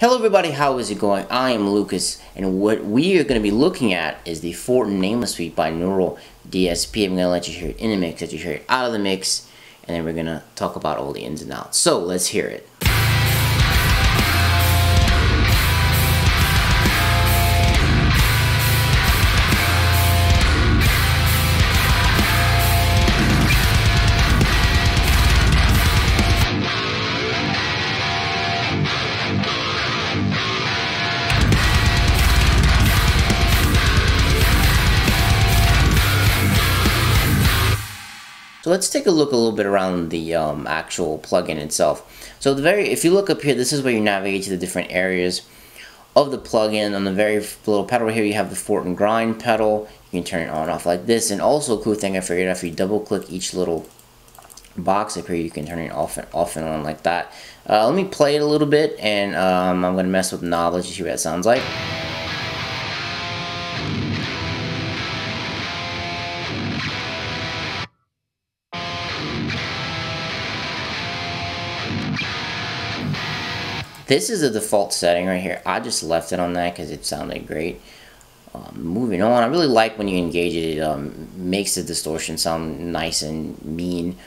Hello everybody, how is it going? I am Lucas, and what we are going to be looking at is the Fortin Nameless suite by Neural DSP. I'm going to let you hear it in the mix, let you hear it out of the mix, and then we're going to talk about all the ins and outs. So let's hear it. So let's take a look a little bit around the actual plugin itself. So if you look up here, this is where you navigate to the different areas of the plugin. On the very little pedal here, you have the Fortin grind pedal. You can turn it on and off like this. And also a cool thing I figured out, if you double click each little box up here, you can turn it off and on like that. Let me play it a little bit, and I'm going to mess with the knob. Let's see what that sounds like. This is the default setting right here. I just left it on that because it sounded great. Moving on, I really like when you engage it. It makes the distortion sound nice and mean.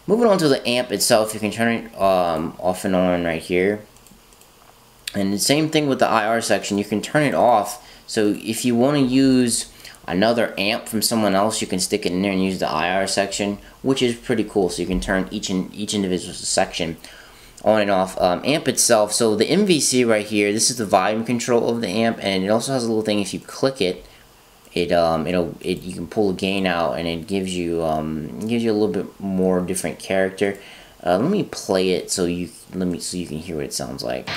Moving on to the amp itself, you can turn it off and on right here. And the same thing with the IR section, you can turn it off. So if you want to use another amp from someone else, you can stick it in there and use the IR section, which is pretty cool. So you can turn each individual section on and off. Amp itself, so the MVC right here, this is the volume control of the amp, and it also has a little thing. If you click it, you can pull the gain out, and it gives you a little bit more different character. Let me play it so you can hear what it sounds like.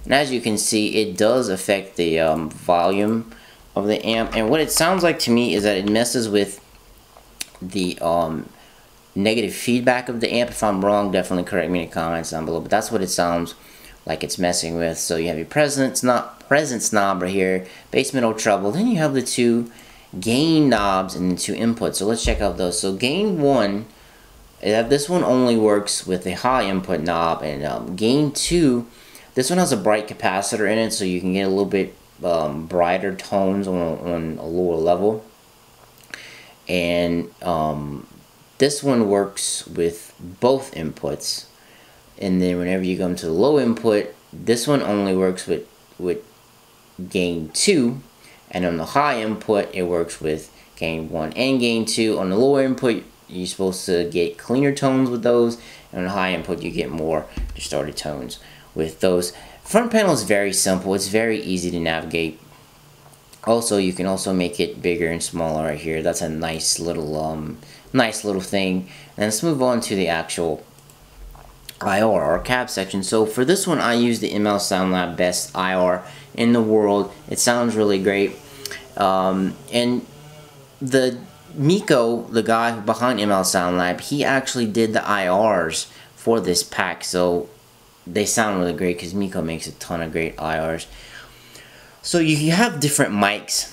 And as you can see, it does affect the volume of the amp. And what it sounds like to me is that it messes with the negative feedback of the amp. If I'm wrong, definitely correct me in the comments down below. But that's what it sounds like it's messing with. So you have your presence knob right here, bass, middle, treble. Then you have the two gain knobs and the two inputs. So let's check out those. So gain 1, this one only works with a high input knob, and gain 2, this one has a bright capacitor in it, so you can get a little bit brighter tones on a lower level. And this one works with both inputs. And then whenever you come to the low input, this one only works with gain 2. And on the high input, it works with gain 1 and gain 2. On the lower input, you're supposed to get cleaner tones with those. And on the high input, you get more distorted tones with those. Front panel is very simple. It's very easy to navigate. Also, you can also make it bigger and smaller right here. That's a nice little thing. And let's move on to the actual IR or cab section. So for this one, I use the ML SoundLab best IR in the world. It sounds really great. And the Miko, the guy behind ML SoundLab, he actually did the IRs for this pack. So they sound really great because Miko makes a ton of great IRs. So you have different mics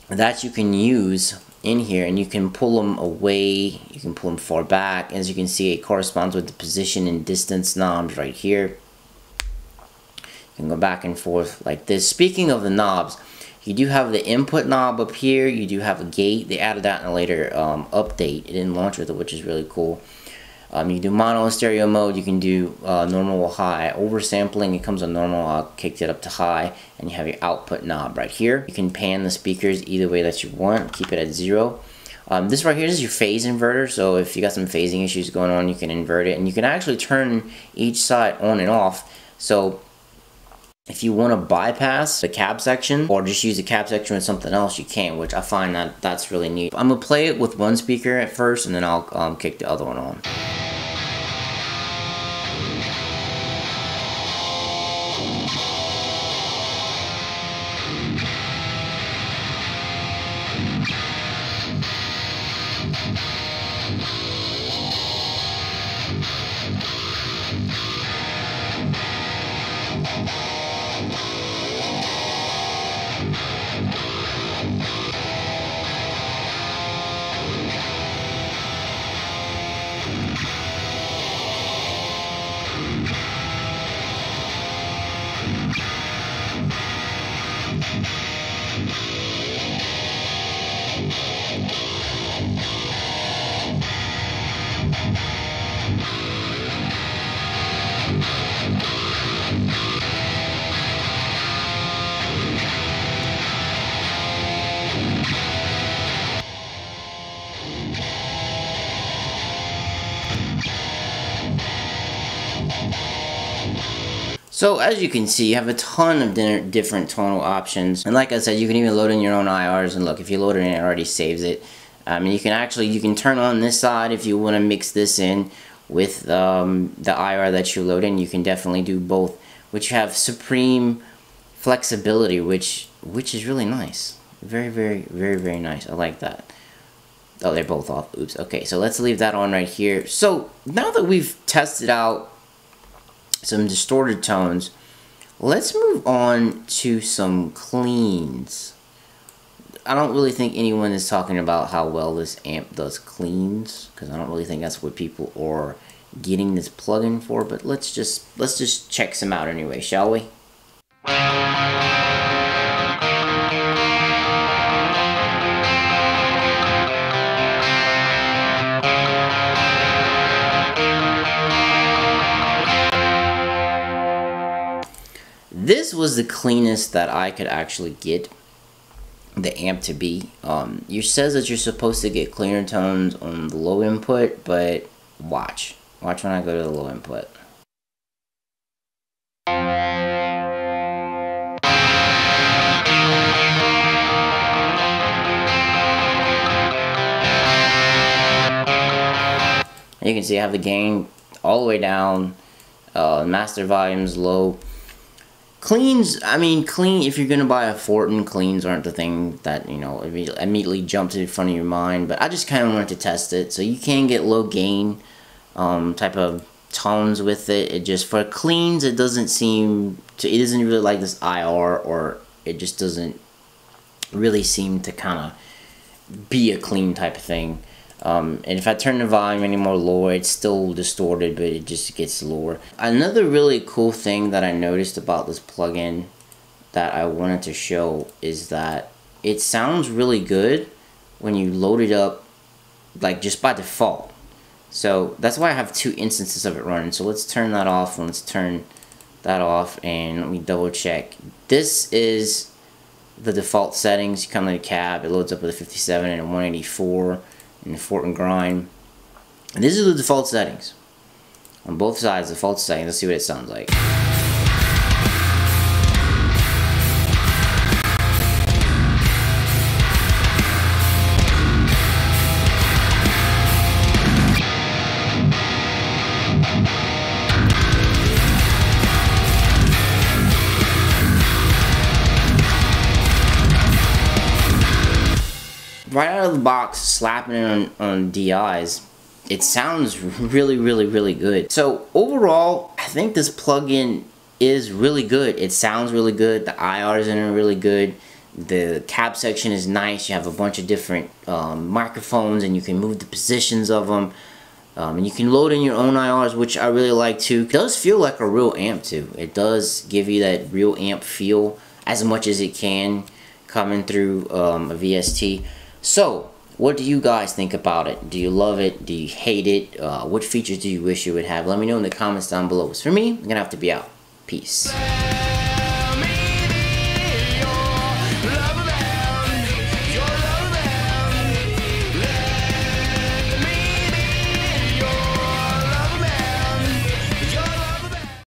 that you can use in here, and you can pull them away, you can pull them far back. As you can see, it corresponds with the position and distance knobs right here. You can go back and forth like this. Speaking of the knobs, you do have the input knob up here. You do have a gate. They added that in a later update. It didn't launch with it, which is really cool. You do mono and stereo mode. You can do normal or high. Oversampling, it comes on normal. I kicked it up to high, and you have your output knob right here. You can pan the speakers either way that you want. Keep it at 0. This right here is your phase inverter. So if you got some phasing issues going on, you can invert it, and you can actually turn each side on and off. So if you want to bypass the cab section or just use the cab section with something else, you can, which I find that's really neat. I'm gonna play it with one speaker at first, and then I'll kick the other one on. So as you can see, you have a ton of different tonal options, and like I said, you can even load in your own IRs. And look, if you load it in, it already saves it. You can turn on this side if you want to mix this in with the IR that you load in. You can definitely do both, which have supreme flexibility, which is really nice. Very nice. I like that. Oh, they're both off. Oops. Okay, so let's leave that on right here. So now that we've tested out some distorted tones, let's move on to some cleans. I don't really think anyone is talking about how well this amp does cleans, because I don't really think that's what people are getting this plugin for. But let's just check some out anyway, shall we? This was the cleanest that I could actually get the amp to be. It says that you're supposed to get cleaner tones on the low input, but watch when I go to the low input. You can see I have the gain all the way down, master volume's low. Cleans, I mean, if you're gonna buy a Fortin, cleans aren't the thing that, you know, immediately jump to the front of your mind, but I just kind of wanted to test it. So you can get low gain type of tones with it. It just, for cleans, it doesn't really like this IR, or it just doesn't really seem to kind of be a clean type of thing. And if I turn the volume any more lower, it's still distorted, but it just gets lower. Another really cool thing that I noticed about this plugin that I wanted to show is that it sounds really good when you load it up, like just by default. So that's why I have 2 instances of it running. So let's turn that off, and let's turn that off, and let me double check. This is the default settings. You come to the cab, it loads up with a 57 and a 184. In the Fortin grind. And these are the default settings. On both sides, default settings. Let's see what it sounds like. Right out of the box, slapping it on DIs, it sounds really good. So overall, I think this plugin is really good. It sounds really good. The IRs in it are really good. The cab section is nice. You have a bunch of different microphones, and you can move the positions of them. And you can load in your own IRs, which I really like too. It does feel like a real amp too. It does give you that real amp feel as much as it can coming through a VST. So, what do you guys think about it? Do you love it? Do you hate it? What features do you wish you would have? Let me know in the comments down below. As for me, I'm going to have to be out. Peace.